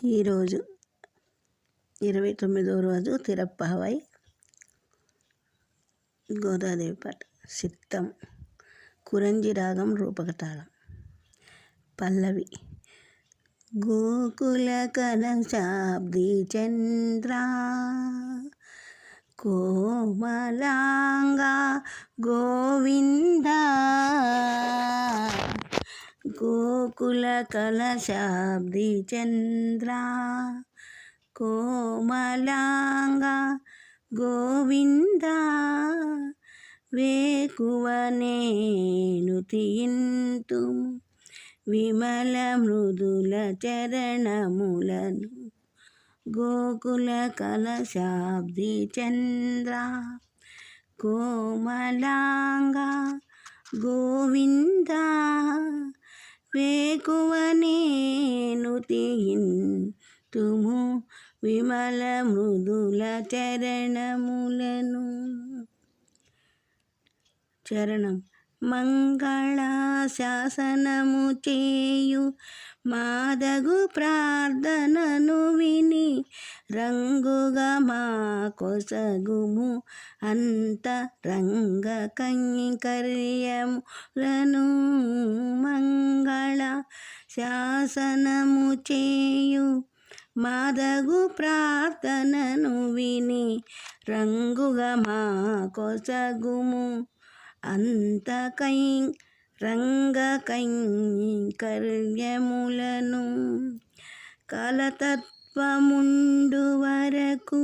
ఈరోజు 29వ రోజు తిరప్పావై గోదాదేవి పాట. సిత్తం కురంజి రాగం రూపకతాళం. పల్లవి. గోకుల కలశాబ్ది చంద్ర కోమలాంగ గోవింద గోకుల కలశాబ్ది చంద్ర కోమలాంగ గోవింద వేకువనే నుతియింతుము విమల మృదుల చరణములను. గోకుల కలశాబ్ది చంద్ర కోమలాంగ గోవింద వేకువనే నుతియింతుము విమల మృదుల చరణములను. చరణం. మంగళాశాసనము చేయు మాదగు ప్రార్థనను విని రంగుగా మా కొసగుము అంతరంగ కైంకర్యములను. మంగళ శాసనము చేయు మాదగు ప్రార్థనను విని రంగుగా మా కొసగుము రంగ కైంకర్యములను. కాలతత్వముండు వరకు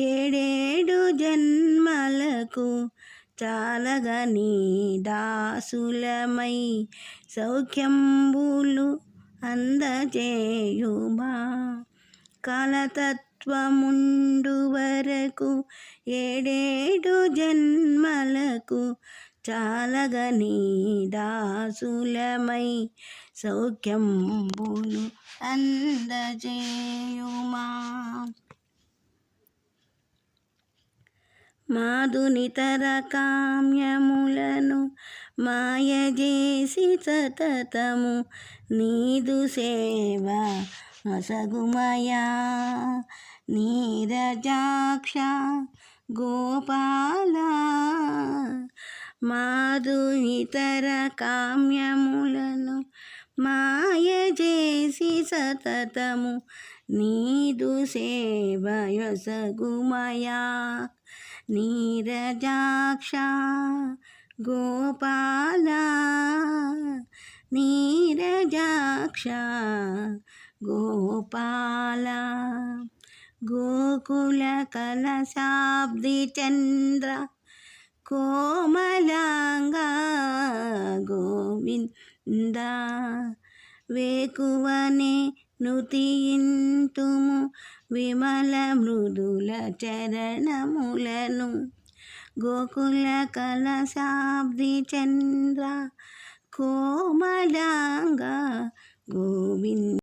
7 జన్మలకు చాలగా నీ దాసులమై సౌఖ్యంబులు అందజేయుమా. కాలతత్వముండు వరకు 7 జన్మలకు చాలగా నీ దాసులమై సౌఖ్యంబులు అందజేయుమా. మాధునితర కామ్యములను మాయజేసి సతతము నీదు సేవ నొసగుమయా. నీరజాక్ష గోపాల మాధునితర కామ్యములను మాయజేసి సతతము నీదు సేవ యొసగుమయా. నీరజాక్ష గోపాల నీరజాక్ష గోపాల. గోకుల కలశాబ్ది చంద్ర కోమలాంగ గోవింద వేకువనే నుతియింతుము విమల మృదుల చరణములను. గోకుల కలశాబ్ది చంద్ర కోమలాంగ గోవింద.